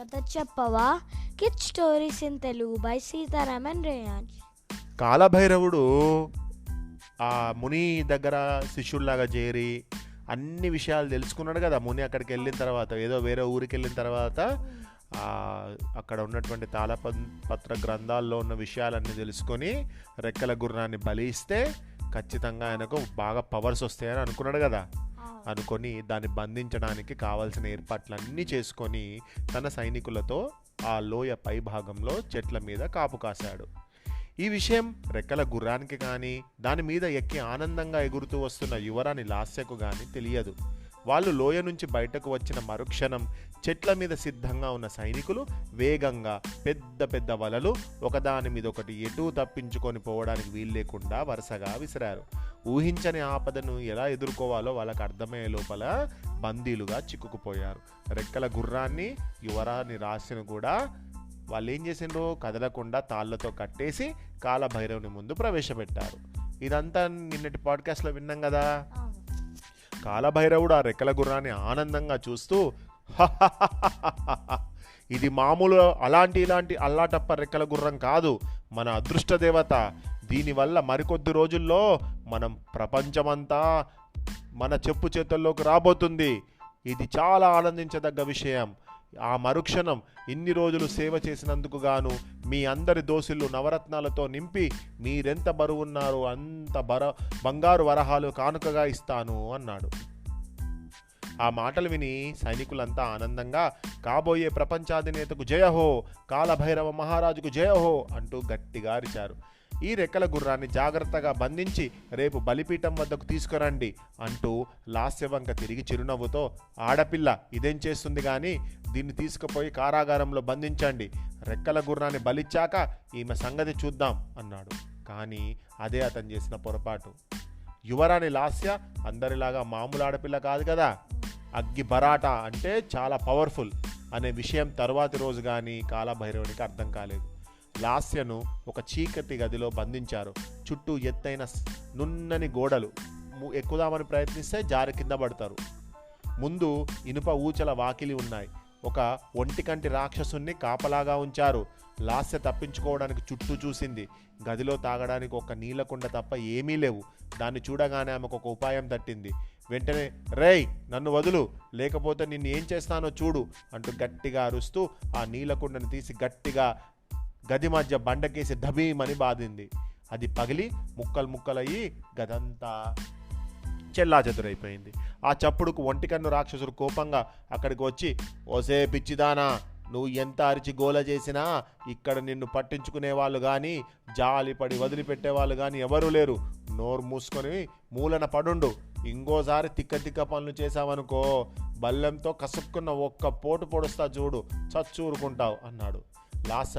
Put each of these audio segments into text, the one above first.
కథ చెప్పవా? Kids stories in Telugu by Sitaraman Reyansh. కాలభైరవుడు ఆ ముని దగ్గర శిష్యుల్లాగా చేరి అన్ని విషయాలు తెలుసుకున్నాడు కదా. ముని అక్కడికి వెళ్ళిన తర్వాత, ఏదో వేరే ఊరికి వెళ్ళిన తర్వాత అక్కడ ఉన్నటువంటి తాళపత్ర గ్రంథాల్లో ఉన్న విషయాలన్నీ తెలుసుకొని రెక్కల గుర్రాన్ని బలిస్తే ఖచ్చితంగా ఆయనకు బాగా పవర్స్ వస్తాయని అనుకున్నాడు కదా. అనుకొని దాన్ని బంధించడానికి కావాల్సిన ఏర్పాట్లన్నీ చేసుకొని తన సైనికులతో ఆ లోయ పై భాగంలో చెట్ల మీద కాపు కాశాడు. ఈ విషయం రెక్కల గుర్రానికి కానీ, దాని మీద ఎక్కి ఆనందంగా ఎగురుతూ వస్తున్న యువరాణి లాస్యకు కానీ తెలియదు. వాళ్ళు లోయ నుంచి బయటకు వచ్చిన మరుక్షణం చెట్ల మీద సిద్ధంగా ఉన్న సైనికులు వేగంగా పెద్ద పెద్ద వలలు ఒకదాని మీద ఒకటి ఎటూ తప్పించుకొని పోవడానికి వీలు లేకుండా వరుసగా విసిరారు. ఊహించని ఆపదను ఎలా ఎదుర్కోవాలో వాళ్ళకు అర్థమయ్యే లోపల బందీలుగా చిక్కుకుపోయారు. రెక్కల గుర్రాన్ని, యువరాణి రాశిని కూడా వాళ్ళు ఏం చేసిండ్రు, కదలకుండా తాళ్లతో కట్టేసి కాలభైరవుని ముందు ప్రవేశపెట్టారు. ఇదంతా నిన్నటి పాడ్కాస్ట్లో విన్నాం కదా. కాలభైరవుడు ఆ రెక్కల గుర్రాన్ని ఆనందంగా చూస్తూ ఇది మామూలు ఇలాంటి అల్లాటప్ప రెక్కల గుర్రం కాదు, మన అదృష్ట దేవత. దీనివల్ల మరికొద్ది రోజుల్లో మనం ప్రపంచమంతా మన చెప్పు చేతుల్లోకి రాబోతుంది. ఇది చాలా ఆనందించదగ్గ విషయం. ఆ మరుక్షణం ఇన్ని రోజులు సేవ చేసినందుకు గాను మీ అందరి దోసిళ్ళు నవరత్నాలతో నింపి మీరెంత బరువున్నారో అంత బంగారు వరహాలు కానుకగా ఇస్తాను అన్నాడు. ఆ మాటలు విని సైనికులంతా ఆనందంగా కాబోయే ప్రపంచాధినేతకు జయహో, కాలభైరవ మహారాజుకు జయహో అంటూ గట్టిగా అరిచారు. ఈ రెక్కల గుర్రాన్ని జాగ్రత్తగా బంధించి రేపు బలిపీఠం వద్దకు తీసుకురండి అంటూ లాస్యవంక తిరిగి చిరునవ్వుతో, ఆడపిల్ల ఇదేం చేస్తుంది కానీ దీన్ని తీసుకుపోయి కారాగారంలో బంధించండి. రెక్కల గుర్రాన్ని బలిచ్చాక ఈమె సంగతి చూద్దాం అన్నాడు. కానీ అదే అతను చేసిన పొరపాటు. యువరాణి లాస్య అందరిలాగా మామూలు ఆడపిల్ల కాదు కదా. అగ్గి బరాటా అంటే చాలా పవర్ఫుల్ అనే విషయం తరువాతి రోజు కానీ కాలభైరవునికి అర్థం కాలేదు. లాస్యను ఒక చీకటి గదిలో బంధించారు. చుట్టూ ఎత్తైన నున్నని గోడలు. ఎక్కుదామని ప్రయత్నిస్తే జారి కింద పడతారు. ముందు ఇనుప ఊచల వాకిలి ఉన్నాయి. ఒక ఒంటికంటి రాక్షసుని కాపలాగా ఉంచారు. లాస్య తప్పించుకోవడానికి చుట్టూ చూసింది. గదిలో తాగడానికి ఒక నీలకుండ తప్ప ఏమీ లేవు. దాన్ని చూడగానే ఆమెకు ఒక ఉపాయం తట్టింది. వెంటనే, రేయ్ నన్ను వదులు, లేకపోతే నిన్ను ఏం చేస్తానో చూడు అంటూ గట్టిగా అరుస్తూ ఆ నీలకుండను తీసి గట్టిగా గది మధ్య బండకేసి ఢబీమని బాధింది. అది పగిలి ముక్కలయ్యి గదంతా చెల్లాచెదురైపోయింది. ఆ చప్పుడుకు ఒంటికన్ను రాక్షసుడు కోపంగా అక్కడికి వచ్చి, ఓసే పిచ్చిదానా, నువ్వు ఎంత అరిచి గోల చేసినా ఇక్కడ నిన్ను పట్టించుకునే వాళ్ళు కానీ, జాలిపడి వదిలిపెట్టేవాళ్ళు కానీ ఎవరూ లేరు. నోరు మూసుకొని మూలన పడుండు. ఇంకోసారి తిక్క పనులు చేశావనుకో బల్లెంతో కసుక్కున్న ఒక్క పోటు పొడుస్తా చూడు, చచ్చూరుకుంటావు అన్నాడు. లాస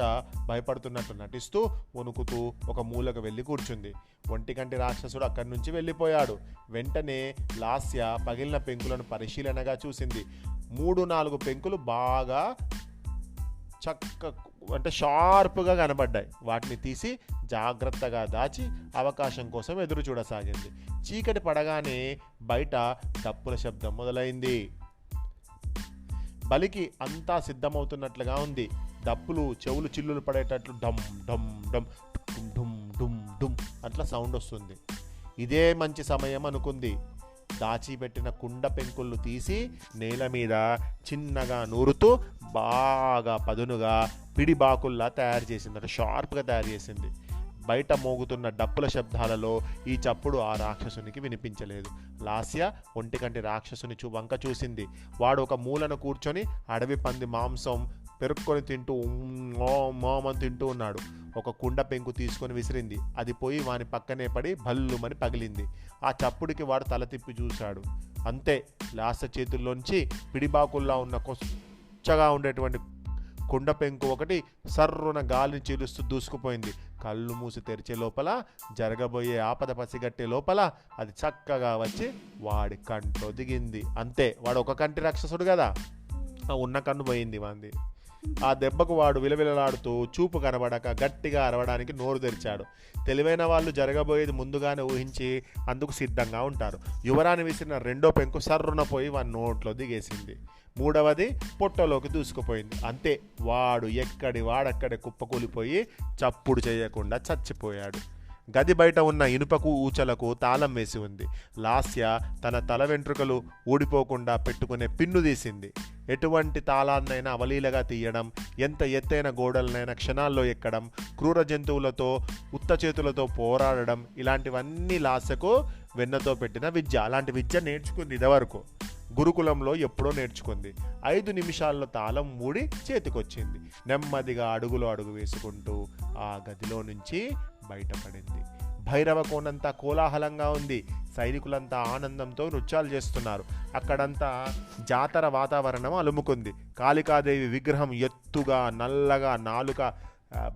భయపడుతున్నట్టు నటిస్తూ వణుకుతూ ఒక మూలకు వెళ్ళి కూర్చుంది. ఒంటికంటి రాక్షసుడు అక్కడి నుంచి వెళ్ళిపోయాడు. వెంటనే లాస్య పగిలిన పెంకులను పరిశీలనగా చూసింది. 3-4 పెంకులు బాగా షార్ప్గా కనబడ్డాయి. వాటిని తీసి జాగ్రత్తగా దాచి అవకాశం కోసం ఎదురు చూడసాగింది. చీకటి పడగానే బయట డప్పుల శబ్దం మొదలైంది. బలికి అంతా సిద్ధమవుతున్నట్లుగా ఉంది. డప్పులు చెవులు చిల్లులు పడేటట్లు డమ్ డమ్ డమ్ డుమ్ డుమ్ డుమ్ అట్లా సౌండ్ వస్తుంది. ఇదే మంచి సమయం అనుకుంది. దాచిపెట్టిన కుండ పెంకుళ్ళు తీసి నేల మీద చిన్నగా నూరుతూ బాగా పదునుగా పిడిబాకుల్లా తయారు చేసింది. అంటే షార్ప్గా తయారు చేసింది. బయట మోగుతున్న డప్పుల శబ్దాలలో ఈ చప్పుడు ఆ రాక్షసునికి వినిపించలేదు. లాస్య ఒంటికంటి రాక్షసుని వంక చూసింది. వాడు ఒక మూలను కూర్చొని అడవి పంది మాంసం పెరుక్కొని తింటూ మోమని తింటూ ఉన్నాడు. ఒక కుండ పెంకు తీసుకొని విసిరింది. అది పోయి వాని పక్కనే పడి భల్లుమని పగిలింది. ఆ చప్పుడికి వాడు తల తిప్పి చూశాడు. అంతే, లాస్య చేతుల్లోంచి పిడిబాకుల్లా ఉన్న కొచ్చగా ఉండేటువంటి కుండ పెంకు ఒకటి సర్రున గాలిని చీలుస్తూ దూసుకుపోయింది. కళ్ళు మూసి తెరిచే లోపల, జరగబోయే ఆపద పసిగట్టే లోపల అది చక్కగా వచ్చి వాడి కంట్లో దిగింది. అంతే, వాడు ఒక కంటి రాక్షసుడు కదా, ఉన్న కన్ను పోయింది వాంది. ఆ దెబ్బకు వాడు విలవిలలాడుతూ చూపు కనబడక గట్టిగా అరవడానికి నోరు తెరిచాడు. తెలివైన వాళ్ళు జరగబోయేది ముందుగానే ఊహించి అందుకు సిద్ధంగా ఉంటారు. యువరాణి విసిరిన రెండో పెంకు సర్రున పోయి వాడి నోట్లో దిగేసింది. మూడవది పొట్టలోకి దూసుకుపోయింది. అంతే, వాడు వాడక్కడే కుప్పకూలిపోయి చప్పుడు చేయకుండా చచ్చిపోయాడు. గది బయట ఉన్న ఇనుపకు ఊచలకు తాళం వేసి ఉంది. లాస్య తన తల వెంట్రుకలు ఊడిపోకుండా పెట్టుకునే పిన్ను తీసింది. ఎటువంటి తాళాన్నైనా అవలీలగా తీయడం, ఎంత ఎత్తైన గోడలనైనా క్షణాల్లో ఎక్కడం, క్రూర జంతువులతో ఉత్త చేతులతో పోరాడడం, ఇలాంటివన్నీ లాస్యకు వెన్నతో పెట్టిన విద్య. అలాంటి విద్య నేర్చుకుంది ఇదివరకు, గురుకులంలో ఎప్పుడో నేర్చుకుంది. 5 నిమిషాల్లో తాళం మూడి చేతికొచ్చింది. నెమ్మదిగా అడుగు వేసుకుంటూ ఆ గదిలో నుంచి బయటపడింది. భైరవ కోనంతా కోలాహలంగా ఉంది. సైనికులంతా ఆనందంతో నృత్యాలు చేస్తున్నారు. అక్కడంతా జాతర వాతావరణం అలుముకుంది. కాళికాదేవి విగ్రహం ఎత్తుగా నల్లగా నాలుక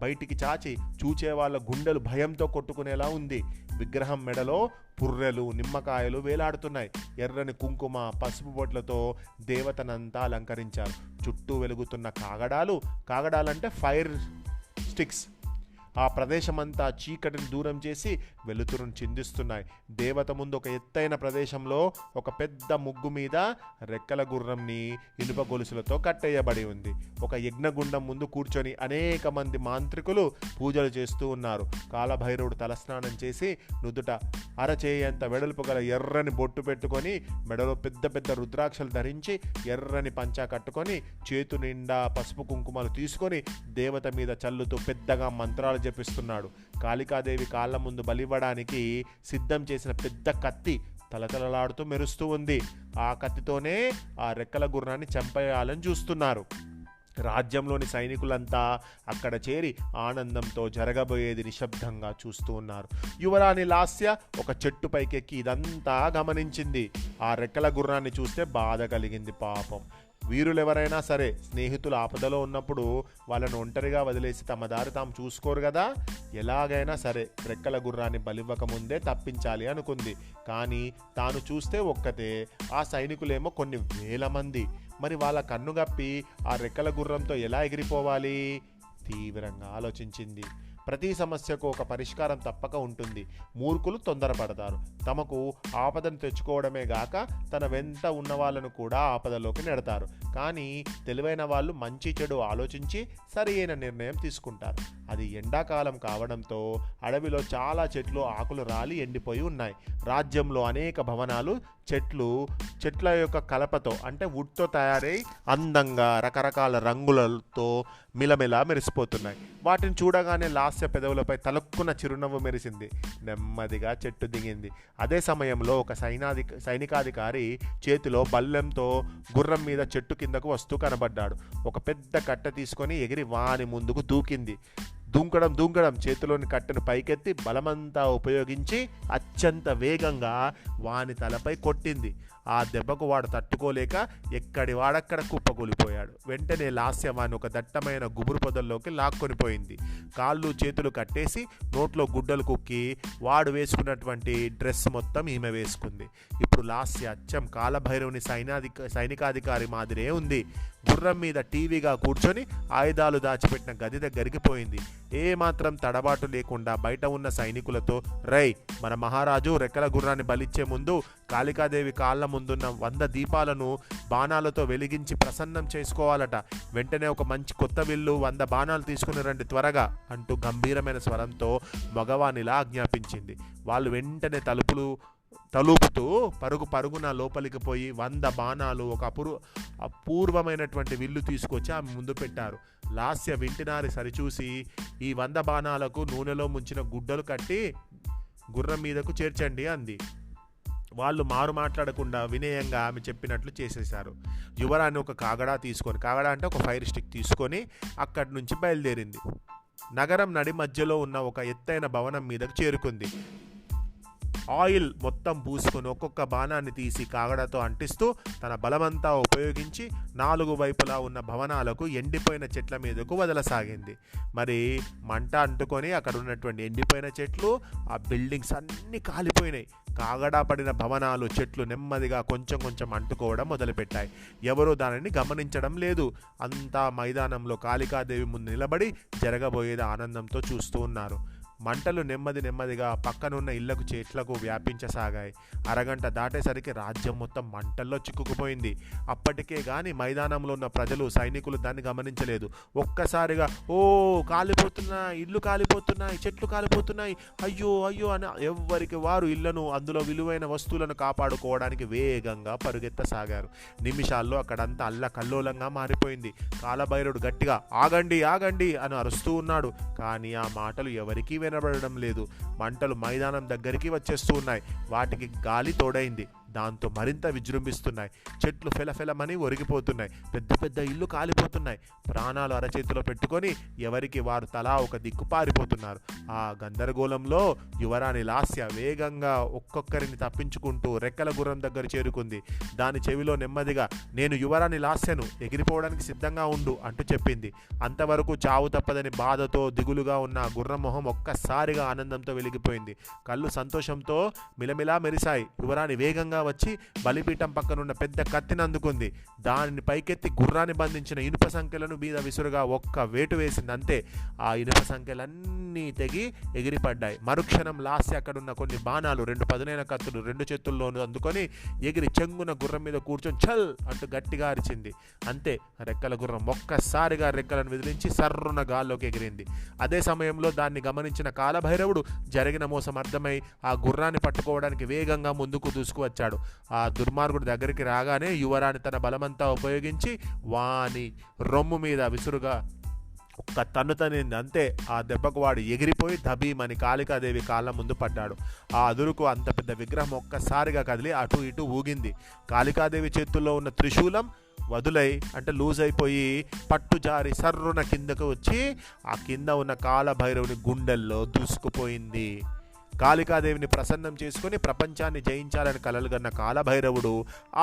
బయటికి చాచి చూచే వాళ్ళ గుండెలు భయంతో కొట్టుకునేలా ఉంది. విగ్రహం మెడలో పుర్రెలు, నిమ్మకాయలు వేలాడుతున్నాయి. ఎర్రని కుంకుమ, పసుపు బొట్లతో దేవతనంతా అలంకరించారు. చుట్టూ వెలుగుతున్న కాగడాలంటే ఫైర్ స్టిక్స్ ఆ ప్రదేశమంతా చీకటిని దూరం చేసి వెలుతురును చిందిస్తున్నాయి. దేవత ముందు ఒక ఎత్తైన ప్రదేశంలో ఒక పెద్ద ముగ్గు మీద రెక్కల గుర్రంని ఇనుప గొలుసులతో కట్టేయబడి ఉంది. ఒక యజ్ఞగుండం ముందు కూర్చొని అనేక మంది మాంత్రికులు పూజలు చేస్తూ ఉన్నారు. కాలభైరవుడు తలస్నానం చేసి నుదుట అరచేయంత వెడల్పు గల ఎర్రని బొట్టు పెట్టుకొని, మెడలో పెద్ద పెద్ద రుద్రాక్షలు ధరించి, ఎర్రని పంచా కట్టుకొని, చేతు నిండా పసుపు కుంకుమలు తీసుకొని దేవత మీద చల్లుతూ పెద్దగా మంత్రాలు జపిస్తున్నాడు. కాళికాదేవి కాళ్ళ ముందు బలివ్వడానికి సిద్ధం చేసిన పెద్ద కత్తి తలతలలాడుతూ మెరుస్తూ ఉంది. ఆ కత్తితోనే ఆ రెక్కల గుర్రాన్ని చంపేయాలని చూస్తున్నారు. రాజ్యంలోని సైనికులంతా అక్కడ చేరి ఆనందంతో జరగబోయేది నిశ్శబ్దంగా చూస్తూ ఉన్నారు. యువరాణి లాస్య ఒక చెట్టు పైకెక్కి ఇదంతా గమనించింది. ఆ రెక్కల గుర్రాన్ని చూస్తే బాధ కలిగింది. పాపం, వీరులెవరైనా సరే స్నేహితులు ఆపదలో ఉన్నప్పుడు వాళ్ళను ఒంటరిగా వదిలేసి తమ దారి తాము చూసుకోరు కదా. ఎలాగైనా సరే రెక్కల గుర్రాన్ని బలివ్వకముందే తప్పించాలి అనుకుంది. కానీ తాను చూస్తే ఒక్కతే, ఆ సైనికులేమో కొన్ని వేల మంది. మరి వాళ్ళ కన్నుగప్పి ఆ రెక్కల గుర్రంతో ఎలా ఎగిరిపోవాలి? తీవ్రంగా ఆలోచించింది. ప్రతి సమస్యకు ఒక పరిష్కారం తప్పక ఉంటుంది. మూర్ఖులు తొందరపడతారు. తమకు ఆపదను తెచ్చుకోవడమే గాక తన వెంట ఉన్న వాళ్ళను కూడా ఆపదలోకి నెడతారు. కానీ తెలివైన వాళ్ళు మంచి చెడు ఆలోచించి సరి అయిన నిర్ణయం తీసుకుంటారు. అది ఎండాకాలం కావడంతో అడవిలో చాలా చెట్లు ఆకులు రాలి ఎండిపోయి ఉన్నాయి. రాజ్యంలో అనేక భవనాలు చెట్ల యొక్క కలపతో అంటే వుడ్తో తయారై అందంగా రకరకాల రంగులతో మిలమిలా మెరిసిపోతున్నాయి. వాటిని చూడగానే లాస్య పెదవులపై తలక్కున చిరునవ్వు మెరిసింది. నెమ్మదిగా చెట్టు దిగింది. అదే సమయంలో ఒక సైనికాధికారి చేతిలో బల్లెంతో గుర్రం మీద చెట్టు కిందకు వస్తూ కనబడ్డాడు. ఒక పెద్ద కట్టె తీసుకొని ఎగిరి వాని ముందుకు దూకింది. దూంకడం చేతిలోని కట్టెను పైకెత్తి బలమంతా ఉపయోగించి అత్యంత వేగంగా వాని తలపై కొట్టింది. ఆ దెబ్బకు వాడు తట్టుకోలేక ఎక్కడి వాడక్కడ కుప్పకూలిపోయాడు. వెంటనే లాస్య వాని ఒక దట్టమైన గుబురు పొదల్లోకి లాక్కొనిపోయింది. కాళ్ళు చేతులు కట్టేసి నోట్లో గుడ్డలు కుక్కి వాడు వేసుకున్నటువంటి డ్రెస్ మొత్తం ఈమె వేసుకుంది. ఇప్పుడు లాస్య అచ్చం కాలభైరవుని సైనికాధికారి మాదిరే ఉంది. గుర్రం మీద టీవీగా కూర్చొని ఆయుధాలు దాచిపెట్టిన గది దగ్గరికి పోయింది. ఏమాత్రం తడబాటు లేకుండా బయట ఉన్న సైనికులతో, రై, మన మహారాజు రెక్కల గుర్రాన్ని బలిచ్చే ముందు కాళికాదేవి కాళ్ళ ముందున్న 100 దీపాలను బాణాలతో వెలిగించి ప్రసన్నం చేసుకోవాలట. వెంటనే ఒక మంచి కొత్త విల్లు 100 బాణాలు తీసుకుని రండి త్వరగా అంటూ గంభీరమైన స్వరంతో మగవానిలా ఆజ్ఞాపించింది. వాళ్ళు వెంటనే తలుపుతూ పరుగున లోపలికి పోయి 100 బాణాలు ఒక అపూర్వమైనటువంటి విల్లు తీసుకొచ్చి ఆమె ముందు పెట్టారు. లాస్య వింటినారి సరిచూసి ఈ 100 బాణాలకు నూనెలో ముంచిన గుడ్డలు కట్టి గుర్రం మీదకు చేర్చండి అంది. వాళ్ళు మారు మాట్లాడకుండా వినయంగా ఆమె చెప్పినట్లు చేసేశారు. యువరాణి ఒక కాగడా అంటే ఒక ఫైర్ స్టిక్ తీసుకొని అక్కడి నుంచి బయలుదేరింది. నగరం నడి మధ్యలో ఉన్న ఒక ఎత్తైన భవనం మీదకు చేరుకుంది. ఆయిల్ మొత్తం పూసుకొని ఒక్కొక్క బాణాన్ని తీసి కాగడతో అంటిస్తూ తన బలమంతా ఉపయోగించి 4 వైపులా ఉన్న భవనాలకు ఎండిపోయిన చెట్ల మీదకు వదలసాగింది. మరి మంట అంటుకొని అక్కడ ఉన్నటువంటి ఎండిపోయిన చెట్లు, ఆ బిల్డింగ్స్ అన్నీ కాలిపోయినాయి. కాగడా పడిన భవనాలు, చెట్లు నెమ్మదిగా కొంచెం కొంచెం అంటుకోవడం మొదలుపెట్టాయి. ఎవరూ దానిని గమనించడం లేదు. అంతా మైదానంలో కాళికాదేవి ముందు నిలబడి జరగబోయేది ఆనందంతో చూస్తూ ఉన్నారు. మంటలు నెమ్మదిగా పక్కనున్న ఇళ్లకు, చెట్లకు వ్యాపించసాగాయి. అరగంట దాటేసరికి రాజ్యం మొత్తం మంటల్లో చిక్కుకుపోయింది. అప్పటికే గాని మైదానంలో ఉన్న ప్రజలు, సైనికులు దాన్ని గమనించలేదు. ఒక్కసారిగా ఓ కాలిపోతున్నాయి, ఇళ్ళు కాలిపోతున్నాయి, చెట్లు కాలిపోతున్నాయి, అయ్యో అయ్యో అని ఎవ్వరికి వారు ఇళ్లను, అందులో విలువైన వస్తువులను కాపాడుకోవడానికి వేగంగా పరుగెత్తసాగారు. నిమిషాల్లో అక్కడంతా అల్లకల్లోలంగా మారిపోయింది. కాలభైరవుడు గట్టిగా ఆగండి ఆగండి అని అరుస్తూ ఉన్నాడు. కానీ ఆ మాటలు ఎవరికీ వినబడడం లేదు. మంటలు మైదానం దగ్గరికి వచ్చేస్తూ ఉన్నాయి. వాటికి గాలి తోడైంది. దాంతో మరింత విజృంభిస్తున్నాయి. చెట్లు ఫెలఫెలమని ఒరిగిపోతున్నాయి. పెద్ద పెద్ద ఇళ్ళు కాలిపోతున్నాయి. ప్రాణాలు అరచేతిలో పెట్టుకొని ఎవరికి వారు తలా ఒక దిక్కు పారిపోతున్నారు. ఆ గందరగోళంలో యువరాణి లాస్య వేగంగా ఒక్కొక్కరిని తప్పించుకుంటూ రెక్కల గుర్రం దగ్గర చేరుకుంది. దాని చెవిలో నెమ్మదిగా, నేను యువరాణి లాస్యను, ఎగిరిపోవడానికి సిద్ధంగా ఉండు అంటూ చెప్పింది. అంతవరకు చావు తప్పదని బాధతో దిగులుగా ఉన్న గుర్రం మొహం ఒక్కసారిగా ఆనందంతో వెలిగిపోయింది. కళ్ళు సంతోషంతో మిలమిలా మెరిశాయి. యువరాణి వేగంగా వచ్చి బలిపీఠం పక్కనున్న పెద్ద కత్తిని అందుకుంది. దానిని పైకెత్తి గుర్రాన్ని బంధించిన ఇనుప సంఖ్యలను మీద విసురుగా ఒక్క వేటు వేసింది. అంతే, ఆ ఇనుప సంఖ్యలన్నీ తెగి ఎగిరిపడ్డాయి. మరుక్షణం లాస్య అక్కడున్న కొన్ని బాణాలు, 2 పదునైన కత్తులు 2 చేతుల్లోనూ అందుకొని ఎగిరి చెంగున గుర్రం మీద కూర్చొని ఛల్ అంటూ గట్టిగా అరిచింది. అంతే, రెక్కల గుర్రం ఒక్కసారిగా రెక్కలను విదిలించి సర్రున గాల్లోకి ఎగిరింది. అదే సమయంలో దాన్ని గమనించిన కాలభైరవుడు జరిగిన మోసం అర్థమై ఆ గుర్రాన్ని పట్టుకోవడానికి వేగంగా ముందుకు దూసుకువచ్చాడు. ఆ దుర్మార్గుడి దగ్గరికి రాగానే యువరాణి తన బలమంతా ఉపయోగించి వాని రొమ్ము మీద విసురుగా ఒక్క తన్ను తనింది. అంతే, ఆ దెబ్బకు వాడు ఎగిరిపోయి ధబీమని కాళికాదేవి కాళ్ళ ముందు పడ్డాడు. ఆ అదురుకు అంత పెద్ద విగ్రహం ఒక్కసారిగా కదిలి అటు ఇటు ఊగింది. కాళికాదేవి చేతుల్లో ఉన్న త్రిశూలం వదులై, అంటే లూజ్ అయిపోయి పట్టు జారి సర్రున కిందకు వచ్చి ఆ కింద ఉన్న కాలభైరవుని గుండెల్లో దూసుకుపోయింది. కాళికాదేవిని ప్రసన్నం చేసుకుని ప్రపంచాన్ని జయించాలని కలలుగన్న కాలభైరవుడు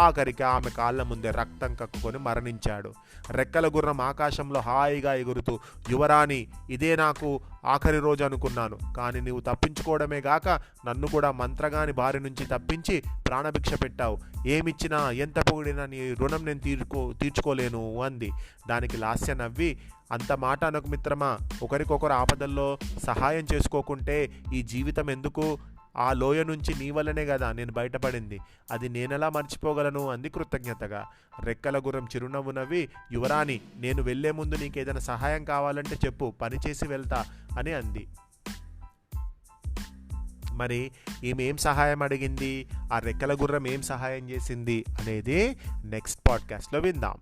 ఆఖరికి ఆమె కాళ్ళ ముందే రక్తం కక్కుకొని మరణించాడు. రెక్కల గుర్రం ఆకాశంలో హాయిగా ఎగురుతూ, యువరాణి, ఇదే నాకు ఆఖరి రోజు అనుకున్నాను. కానీ నీవు తప్పించుకోవడమే గాక నన్ను కూడా మంత్రగాని బారి నుంచి తప్పించి ప్రాణభిక్ష పెట్టావు. ఏమిచ్చినా ఎంత పొగిడినా నీ రుణం నేను తీర్చుకోలేను అంది. దానికి లాస్య నవ్వి, అంత మాట అనకు మిత్రమా, ఒకరికొకరు ఆపదల్లో సహాయం చేసుకోకుంటే ఈ జీవితం ఎందుకు? ఆ లోయ నుంచి నీ వల్లనే కదా నేను బయటపడింది. అది నేనెలా మర్చిపోగలను అంది కృతజ్ఞతగా. రెక్కల గుర్రం చిరునవ్వు నవ్వి, యువరాణి, నేను వెళ్లే ముందు నీకేదైనా సహాయం కావాలంటే చెప్పు, పనిచేసి వెళ్తా అని అంది. మరి ఈమె ఏం సహాయం అడిగింది, ఆ రెక్కల గుర్రం ఏం సహాయం చేసింది అనేది నెక్స్ట్ పాడ్కాస్ట్లో విందాం.